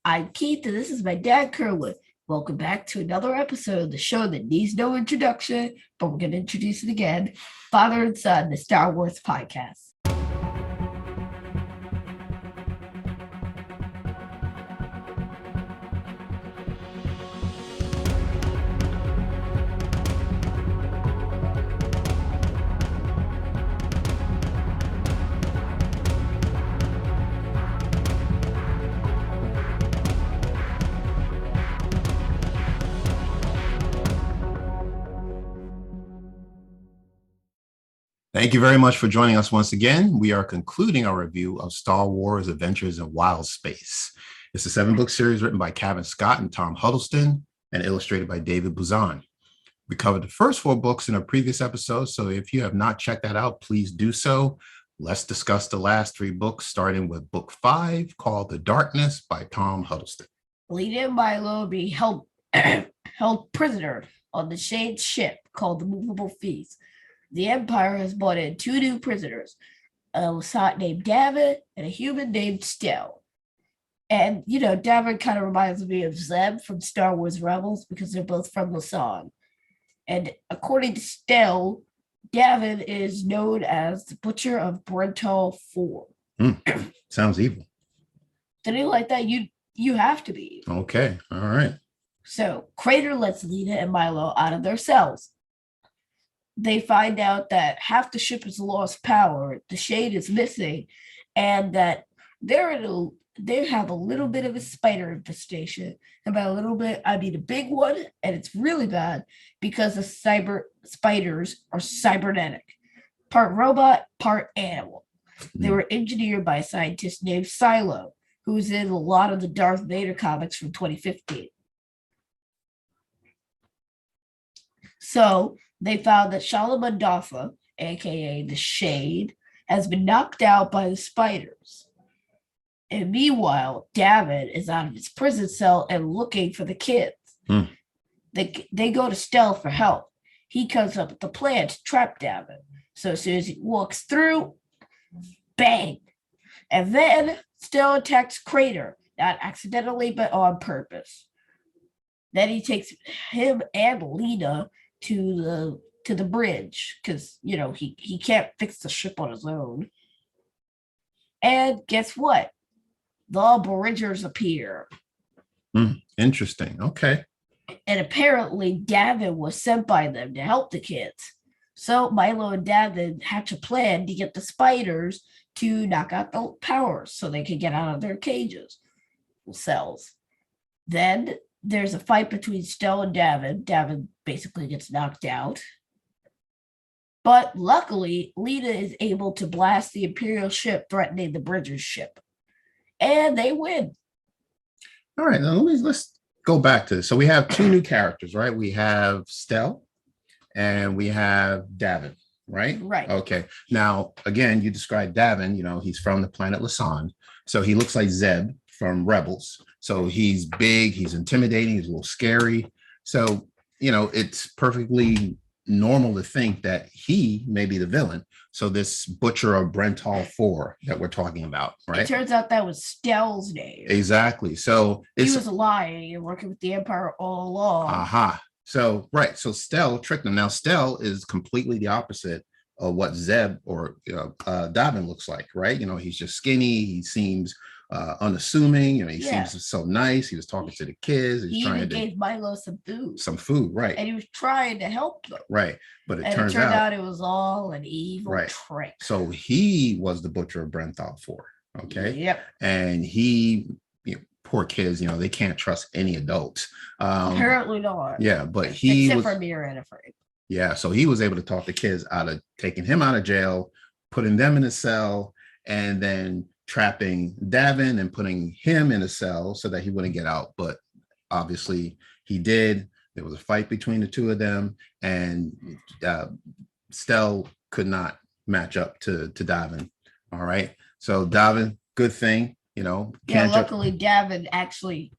I'm Keith, and this is my dad, Kerwin. Welcome back to another episode of the show that needs no introduction, but we're going to introduce it again. Father and Son, the Star Wars podcast. Thank you very much for joining us once again. We are concluding our review of Star Wars Adventures in Wild Space. It's a 7-book series written by Cavan and Tom Huddleston and illustrated by David Buzan. We covered the first 4 books in a previous episode, so if you have not checked that out, please do so. Let's discuss the last 3 books, starting with book 5, called The Darkness by Tom Huddleston. Lena and Milo be held prisoner on the Shade ship called the Movable Feast. The Empire has brought in 2 new prisoners, a Lasat named Cavan and a human named Stell. And, Cavan kind of reminds me of Zeb from Star Wars Rebels because they're both from Lasat. And according to Stell, Cavan is known as the Butcher of Brental 4. Sounds evil. Did he like that? You have to be. Okay, all right. So Crater lets Lena and Milo out of their cells. They find out that half the ship has lost power, the Shade is missing, and that they have a little bit of a spider infestation. And by a little bit, I mean a big one, and it's really bad because the spiders are cybernetic, part robot, part animal. They were engineered by a scientist named Silo, who's in a lot of the Darth Vader comics from 2015. So they found that Shalaman Dafa, aka the Shade, has been knocked out by the spiders. And meanwhile, David is out of his prison cell and looking for the kids. They go to Stell for help. He comes up with a plan to trap David. So as soon as he walks through, bang. And then Stell attacks Crater, not accidentally, but on purpose. Then he takes him and Lena to the bridge because he can't fix the ship on his own. And guess what? The Bridgers appear. Interesting. Okay. And apparently Davin was sent by them to help the kids. So Milo and Davin hatch a plan to get the spiders to knock out the power so they can get out of their cells. Then there's a fight between Stell and Davin. Davin basically gets knocked out. But luckily, Lena is able to blast the Imperial ship threatening the Bridger's ship. And they win. All right, now let's go back to this. So we have 2 new characters, right? We have Stell and we have Davin, right? Right. Okay. Now, again, you described Davin, he's from the planet Lasan. So he looks like Zeb from Rebels. So he's big, he's intimidating, he's a little scary. So, it's perfectly normal to think that he may be the villain. So this Butcher of Brental 4 that we're talking about, right? It turns out that was Stell's name. Exactly. So he was lying and working with the Empire all along. So, right. So Stell tricked him. Now, Stell is completely the opposite of what Zeb or Davin looks like, right? He's just skinny. He seems unassuming. He seems so nice. He was talking to the kids. He even gave Milo some food. Right. And he was trying to help them. Right. But it turned out it was all an evil trick. So he was the Butcher of Brenthal 4. Okay. Yep. And he, poor kids, they can't trust any adults. Apparently not. Yeah, but except for Mira and Afraid. Yeah, so he was able to talk the kids out of taking him out of jail, putting them in a cell, and then trapping Davin and putting him in a cell so that he wouldn't get out. But obviously he did. There was a fight between the 2 of them, and Stell could not match up to Davin. All right. So Davin, good thing, luckily Davin actually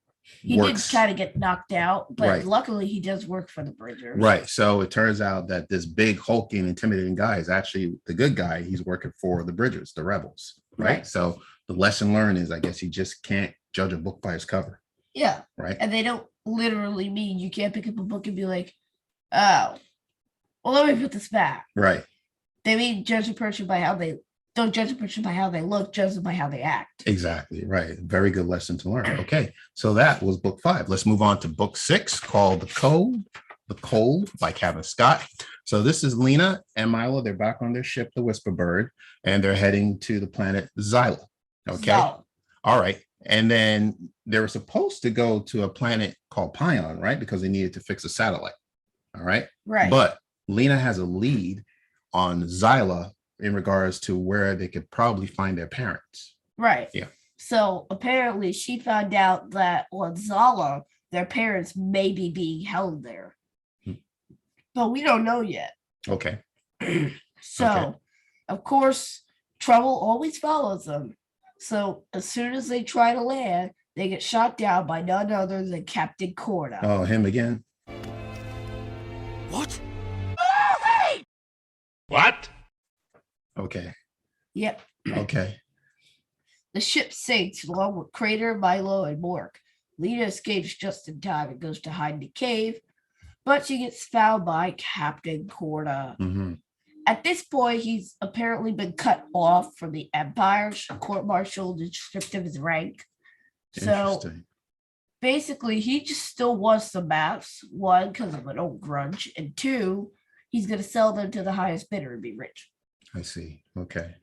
did kind of get knocked out, but luckily he does work for the Bridgers. Right. So it turns out that this big hulking, intimidating guy is actually the good guy. He's working for the Bridgers, the rebels. Right. So the lesson learned is, I guess, you just can't judge a book by its cover, Yeah. right? And they don't literally mean you can't pick up a book and be like, oh, well, let me put this back. Right. They mean judge a person by how they don't judge a person by how they look, judge them by how they act. Exactly. Right. Very good lesson to learn. Okay. So that was book 5. Let's move on to book 6 called The Code. The Cold by Cavan Scott. So this is Lena and Milo. They're back on their ship, the Whisperbird, and they're heading to the planet Xyla. Okay. So, All right. And then they were supposed to go to a planet called Pion, right? Because they needed to fix a satellite. All right. right. But Lena has a lead on Xyla in regards to where they could probably find their parents. Right. Yeah. So apparently she found out that on Xyla, their parents may be being held there. But we don't know yet. Okay. So, Okay. Of course, trouble always follows them. So as soon as they try to land, they get shot down by none other than Captain Corda. Oh, him again? What? What? Okay. Yep. Okay. The ship sinks along with Crater, Milo, and Mork. Lena escapes just in time and goes to hide in the cave, but she gets found by Captain Corda. Mm-hmm. At this point, he's apparently been cut off from the Empire, court-martialed and stripped of his rank. So basically, he just still wants the maps, 1, because of an old grudge, and 2, he's going to sell them to the highest bidder and be rich. I see. Okay.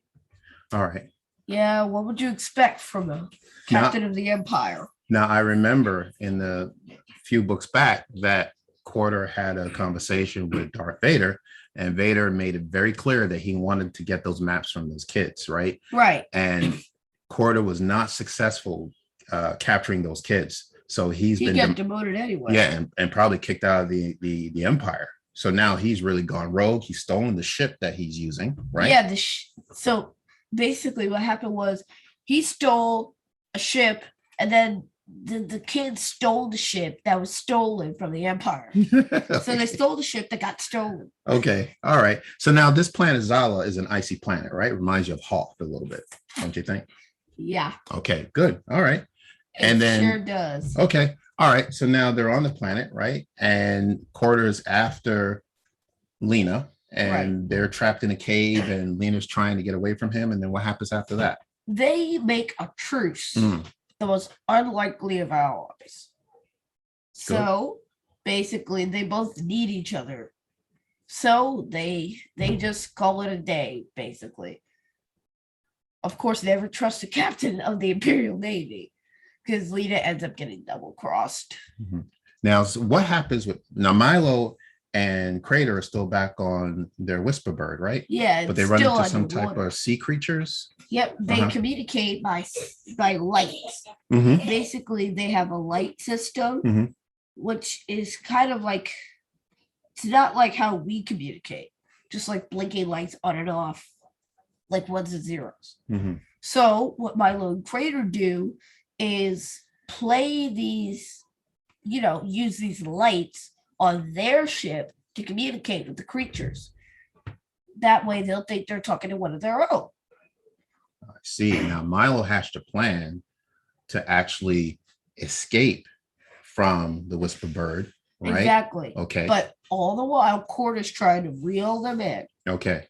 All right. Yeah, what would you expect from a captain of the Empire? Now, I remember in the few books back that Corder had a conversation with Darth Vader, and Vader made it very clear that he wanted to get those maps from those kids, right? Right. And Corder was not successful capturing those kids. So he got demoted anyway. Yeah, and probably kicked out of the Empire. So now he's really gone rogue. He's stolen the ship that he's using, right? Yeah. So basically what happened was he stole a ship, and then the kids stole the ship that was stolen from the Empire. Okay. So they stole the ship that got stolen. Okay. All right. So now this planet Xyla is an icy planet, right? Reminds you of Hoth a little bit, don't you think? Yeah. Okay, good. All right. And then sure does. Okay. All right. So now they're on the planet, right? And Corder's after Lena, and they're trapped in a cave, and Lena's trying to get away from him. And then what happens after that? They make a truce. The most unlikely of allies. So basically they both need each other. So they just call it a day, basically. Of course, they never trust the captain of the Imperial Navy, because Lena ends up getting double-crossed. Mm-hmm. Now, so what happens with Milo and Crater are still back on their Whisperbird, right? Yeah, but they run into some type of sea creatures. Yep, they communicate by lights. Mm-hmm. Basically, they have a light system, which is kind of like, it's not like how we communicate, just like blinking lights on and off, like ones and zeros. So what Milo and Crater do is play these, use these lights on their ship to communicate with the creatures. That way they'll think they're talking to one of their own. I see. Now Milo hatched a plan to actually escape from the Whisperbird, right? Exactly. Okay. But all the while, Corder's trying to reel them in. Okay.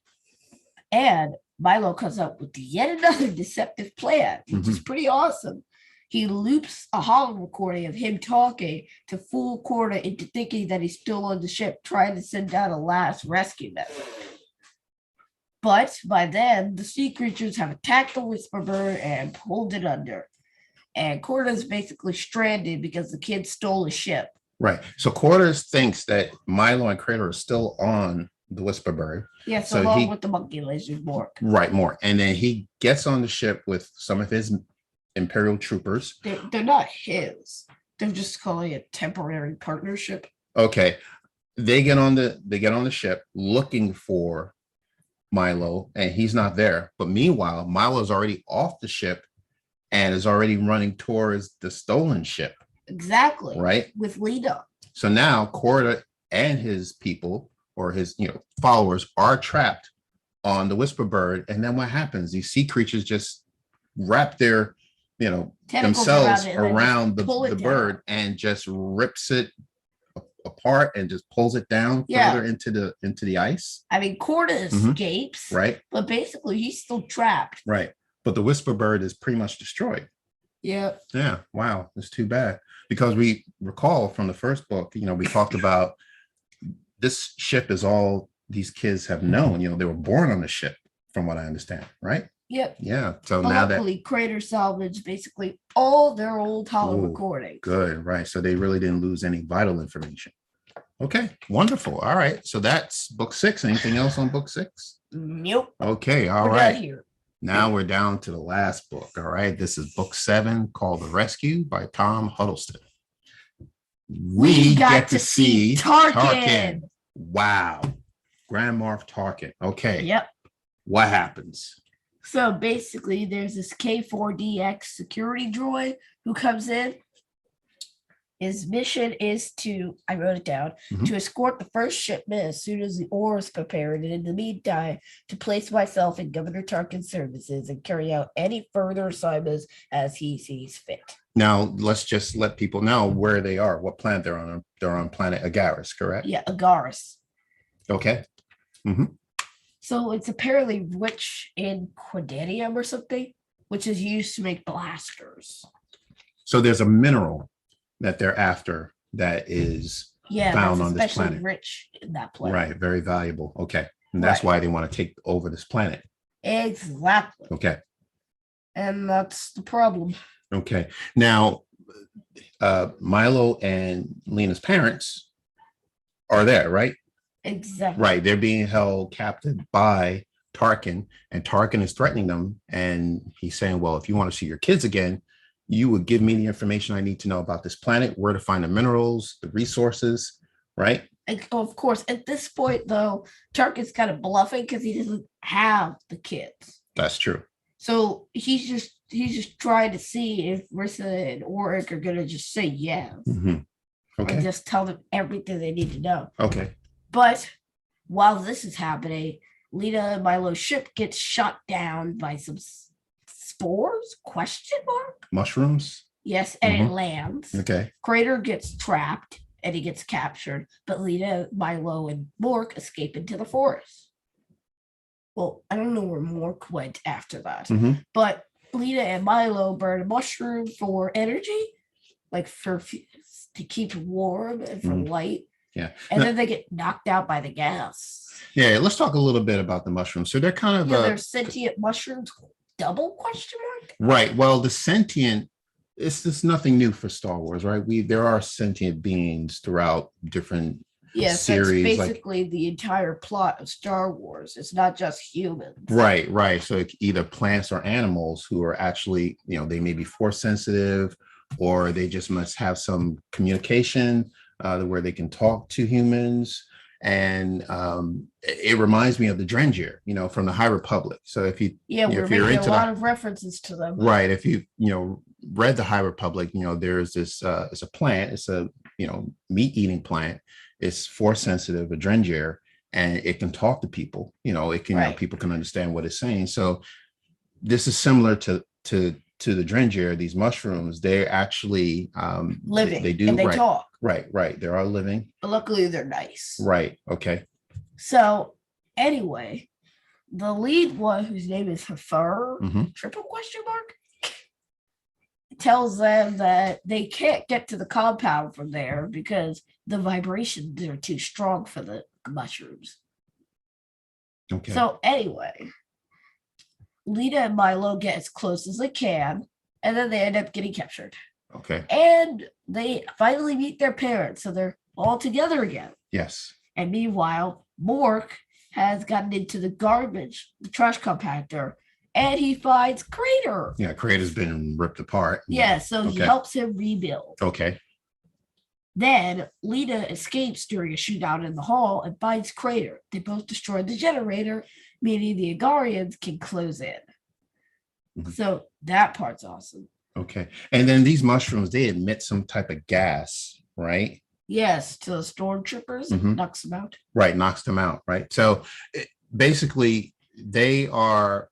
And Milo comes up with yet another deceptive plan, which is pretty awesome. He loops a holo recording of him talking to fool Corda into thinking that he's still on the ship, trying to send out a last rescue message. But by then, the sea creatures have attacked the Whisperbird and pulled it under. And Corda's basically stranded because the kids stole his ship. Right. So Corda thinks that Milo and Crater are still on the Whisperbird. Yes, so along with the monkey lizard Mork. Right, more. And then he gets on the ship with some of his Imperial troopers. They're not his. They're just calling it temporary partnership. Okay. They get on the ship looking for Milo, and he's not there. But meanwhile, Milo is already off the ship and is already running towards the stolen ship. Exactly. Right. With Lena. So now Corda and his people, or his followers, are trapped on the Whisperbird. And then what happens? These sea creatures just wrap their tentacles themselves around it and then around just pull the it bird down. and just rips it apart and just pulls it down Yeah. further into the ice. I mean, Corda escapes, right? But basically, he's still trapped. Right. But the Whisper Bird is pretty much destroyed. Yeah. Yeah. Wow. It's too bad. Because we recall from the first book, we talked about this ship is all these kids have known. They were born on the ship, from what I understand, right? Yep. Yeah. So but now luckily, Crater salvaged basically all their old hollow recordings. Good. Right. So they really didn't lose any vital information. Okay. Wonderful. All right. So that's book 6. Anything else on book 6? Nope. Okay. All we're right. Done here. Now we're down to the last book. All right. This is book 7 called The Rescue by Tom Huddleston. We get to see Tarkin. Wow. Grand Moff Tarkin. Okay. Yep. What happens? So basically, there's this K4DX security droid who comes in. His mission is I wrote it down, to escort the first shipment as soon as the ore is prepared, and in the meantime, to place myself in Governor Tarkin's services and carry out any further assignments as he sees fit. Now, let's just let people know where they are, what planet they're on. They're on planet Agaris, correct? Yeah, Agaris. Okay. So it's apparently rich in quadanium or something, which is used to make blasters. So there's a mineral that they're after that is found on this planet. Rich in that planet. Right, very valuable. Okay. And that's why they want to take over this planet. Exactly. Okay. And that's the problem. Okay. Now, Milo and Lena's parents are there, right? Exactly. Right. They're being held captive by Tarkin, and Tarkin is threatening them. And he's saying, well, if you want to see your kids again, you would give me the information I need to know about this planet, where to find the minerals, the resources, right? Of course, at this point, though, Tarkin's kind of bluffing because he doesn't have the kids. That's true. So he's just trying to see if Rissa and Auric are gonna just say yes. Okay. And just tell them everything they need to know. Okay. But while this is happening, Lena and Milo's ship gets shot down by some spores? ? Mushrooms? Yes, and it lands. Okay. Crater gets trapped and he gets captured, but Lena, Milo, and Mork escape into the forest. Well, I don't know where Mork went after that, but Lena and Milo burn a mushroom for energy, like to keep warm and for light. Yeah. And then they get knocked out by the gas. Yeah, let's talk a little bit about the mushrooms. So they're kind of they're sentient mushrooms, ? Right. Well, the sentient, it's nothing new for Star Wars, right? There are sentient beings throughout different series. That's basically the entire plot of Star Wars. It's not just humans. Right. So either plants or animals who are actually, they may be force sensitive, or they just must have some communication where they can talk to humans. And it reminds me of the Drengir, from the High Republic. So if we're making a lot of references to them. Right. If you read the High Republic, there's this it's a plant, it's a meat eating plant. It's force sensitive, a Drengir, and it can talk to people. It can people can understand what it's saying. So this is similar to the Drengir. These mushrooms, they're actually living. They do and they talk. Right. They are living. But luckily they're nice. Right. Okay. So anyway, the lead one, whose name is Hafar, ? tells them that they can't get to the compound from there because the vibrations are too strong for the mushrooms. Okay. So anyway, Lena and Milo get as close as they can, and then they end up getting captured. Okay. And they finally meet their parents, so they're all together again. Yes. And meanwhile, Mork has gotten into the trash compactor, and he finds Crater. Yeah, Crater's been ripped apart. Yeah, so he helps him rebuild. Okay. Then Lena escapes during a shootout in the hall and finds Crater. They both destroy the generator, meaning the Agarians can close in. So that part's awesome. Okay. And then these mushrooms, they emit some type of gas, right? Yes, to the stormtroopers, knocks them out. Right, knocks them out, right? So basically, they are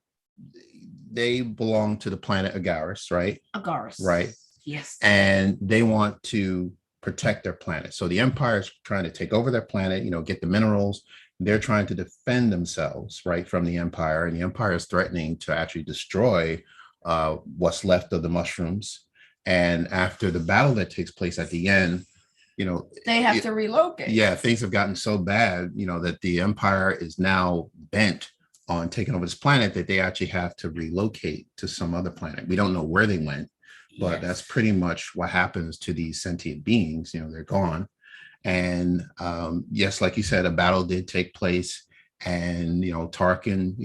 they belong to the planet Agaris, right? Agaris. Right. Yes. And they want to protect their planet. So the Empire is trying to take over their planet, get the minerals. They're trying to defend themselves, right, from the Empire. And the Empire is threatening to actually destroy what's left of the mushrooms. And after the battle that takes place at the end, they have to relocate. Yeah, things have gotten so bad, that the Empire is now bent on taking over this planet that they actually have to relocate to some other planet. We don't know where they went, but that's pretty much what happens to these sentient beings. They're gone. And yes, like you said, a battle did take place. And, Tarkin,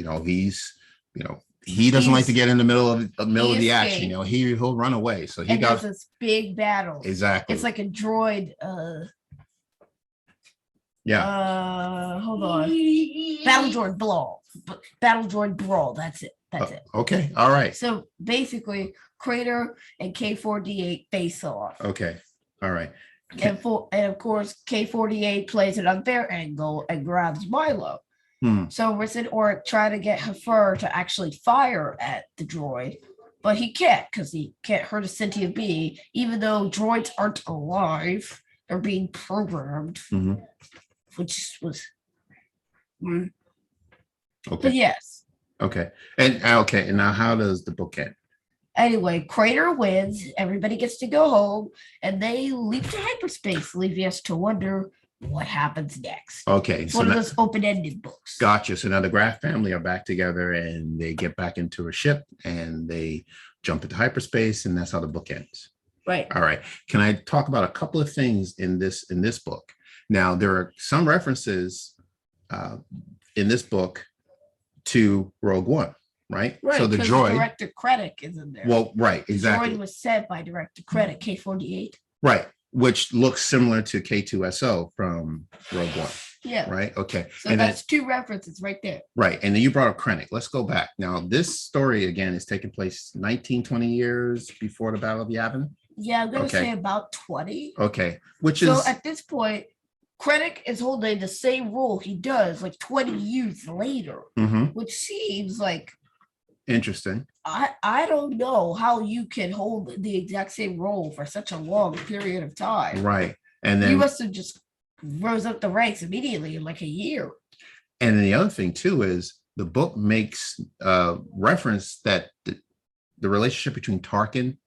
he doesn't like to get in the middle of the action. He'll run away. So there's this big battle. Exactly. It's like a droid. Hold on. Battle droid brawl. That's it. Okay. All right. So basically, Crater and K-48 face off. Okay. All right. And of course, K-48 plays it on their angle and grabs Milo. So Ricin Oric tried to get Hafer to actually fire at the droid, but he can't because he can't hurt a sentient being, even though droids aren't alive. They're being programmed, which was... Okay. But yes. Okay. And now how does the book end? Anyway, Crater wins. Everybody gets to go home, and they leap to hyperspace, leaving us to wonder what happens next. Okay. It's one of those open-ended books. Gotcha. So now the Graf family are back together, and they get back into a ship, and they jump into hyperspace, and that's how the book ends. Right. All right. Can I talk about a couple of things in this book? Now, there are some references in this book to Rogue One. Right. So the droid, Director Krennic is in there. Well, right, exactly. The droid was sent by Director Krennic, K-48. Right, which looks similar to K2SO from Rogue One. Yeah. Right. Okay. So and that's two references right there. Right. And then you brought up Krennic. Let's go back. Now, this story again is taking place 20 years before the Battle of Yavin. Yeah, I'm gonna say about 20. Okay. So at this point, Krennic is holding the same role he does like 20 years later, which seems like interesting. I don't know how you can hold the exact same role for such a long period of time. Right. And then you must have just rose up the ranks immediately in like a year. And then the other thing too is the book makes reference that the relationship between Tarkin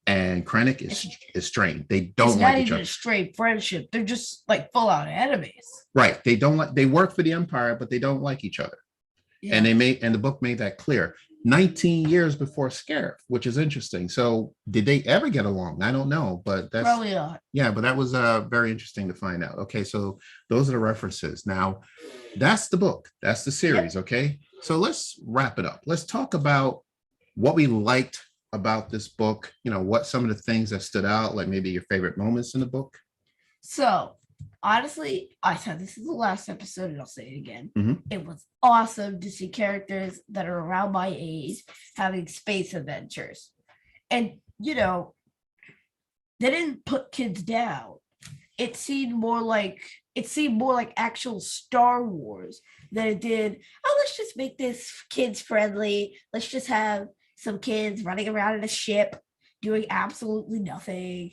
and Krennic is strained. They don't like each other. It's not even a straight friendship. They're just like full out enemies. Right. They work for the Empire, but they don't like each other. Yeah. And the book made that clear. 19 years before Scarif, which is interesting. So did they ever get along? I don't know, but that's probably not. Yeah, but that was very interesting to find out. Okay, so those are the references. Now, that's the book. That's the series. Yep. Okay, so let's wrap it up. Let's talk about what we liked about this book. What some of the things that stood out, like maybe your favorite moments in the book. So honestly, I thought this is the last episode, and I'll say it again. It was awesome to see characters that are around my age having space adventures. And, they didn't put kids down. It seemed more like actual Star Wars than it did, let's just make this kids friendly. Let's just have some kids running around in a ship doing absolutely nothing.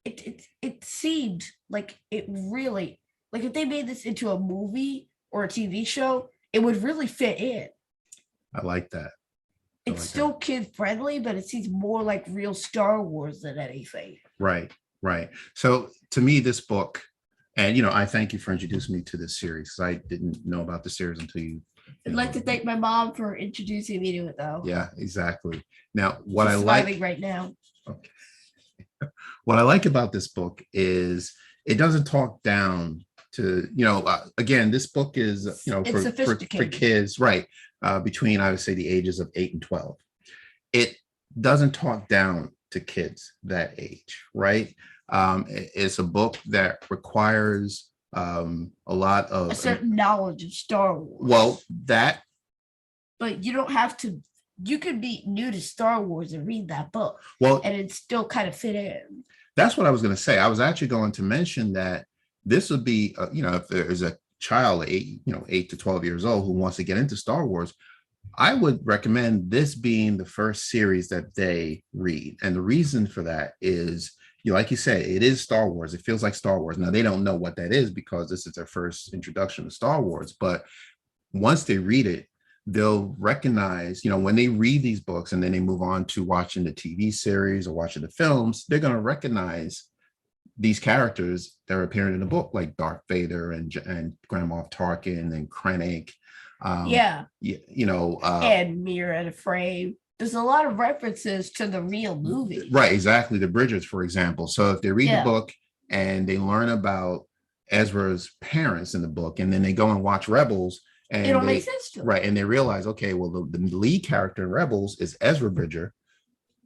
It seemed like it really, like if they made this into a movie or a TV show, it would really fit in. I like that. It's still kid friendly, but it seems more like real Star Wars than anything. Right. So to me, this book, and I thank you for introducing me to this series, because I didn't know about the series until you. I'd like to thank my mom for introducing me to it, though. Yeah, exactly. Now, what She's smiling right now. Okay. What I like about this book is it doesn't talk down to, again, this book is, for kids, right, between, I would say, the ages of 8 and 12. It doesn't talk down to kids that age, right? It's a book that requires a lot of a certain knowledge of Star Wars. Well, but you don't have to. You could be new to Star Wars and read that book, and it still kind of fit in. That's what I was going to say. I was actually going to mention that this would be, if there's a child, 8 to 12 years old, who wants to get into Star Wars, I would recommend this being the first series that they read. And the reason for that is, like you say, it is Star Wars. It feels like Star Wars. Now, they don't know what that is because this is their first introduction to Star Wars. But once they read it, they'll recognize, when they read these books and then they move on to watching the TV series or watching the films, they're going to recognize these characters that are appearing in the book, like Darth Vader and Grand Moff Tarkin and Krennic. Yeah. And Mirror and Frame. There's a lot of references to the real movie. Right, exactly. The Bridgers, for example. So if they read the book and they learn about Ezra's parents in the book, and then they go and watch Rebels, and it'll make sense to them. Right, and they realize, okay, well, the lead character in Rebels is Ezra Bridger,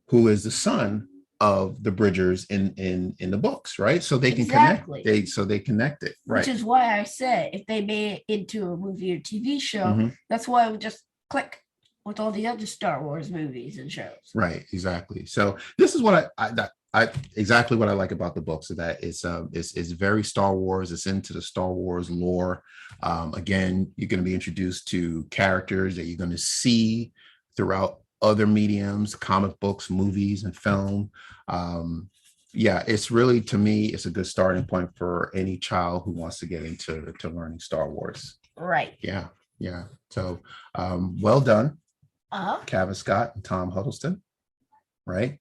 who is the son of the Bridgers in the books, right? So they can connect. They connect it, right? Which is why I said if they made it into a movie or TV show, that's why I would just click with all the other Star Wars movies and shows. Right, exactly. So this is what I exactly what I like about the books, is that it's very Star Wars. It's into the Star Wars lore. Again, you're going to be introduced to characters that you're going to see throughout other mediums, comic books, movies, and film. It's really, to me, it's a good starting point for any child who wants to get into learning Star Wars. Right. Yeah. So well done, Cavan Scott and Tom Huddleston. Right.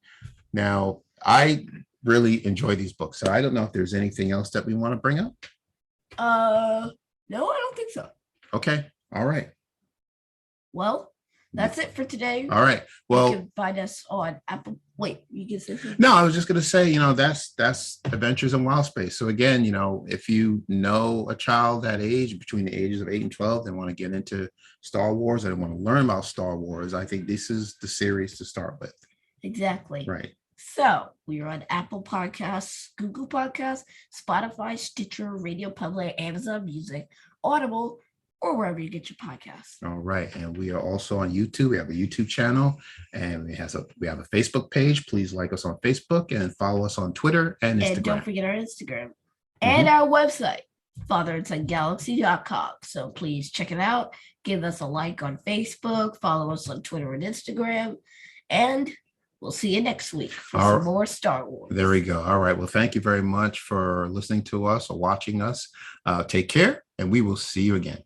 Now, I really enjoy these books. So I don't know if there's anything else that we want to bring up. No, I don't think so. Okay. All right. Well, that's it for today. All right. Well, you can find us on Apple. Wait, you can say something? No, I was just going to say, that's Adventures in Wild Space. So again, if you know a child that age, between the ages of 8 and 12, they want to get into Star Wars, or they want to learn about Star Wars, I think this is the series to start with. Exactly. Right. So we are on Apple Podcasts, Google Podcasts, Spotify, Stitcher, Radio Public, Amazon Music, Audible, or wherever you get your podcasts. All right. And we are also on YouTube. We have a YouTube channel, and we have a Facebook page. Please like us on Facebook and follow us on Twitter and Instagram. And don't forget our Instagram and our website, fatherandsongalaxy.com. So please check it out. Give us a like on Facebook, follow us on Twitter and Instagram, and we'll see you next week for some more Star Wars. There we go. All right. Well, thank you very much for listening to us or watching us. Take care, and we will see you again.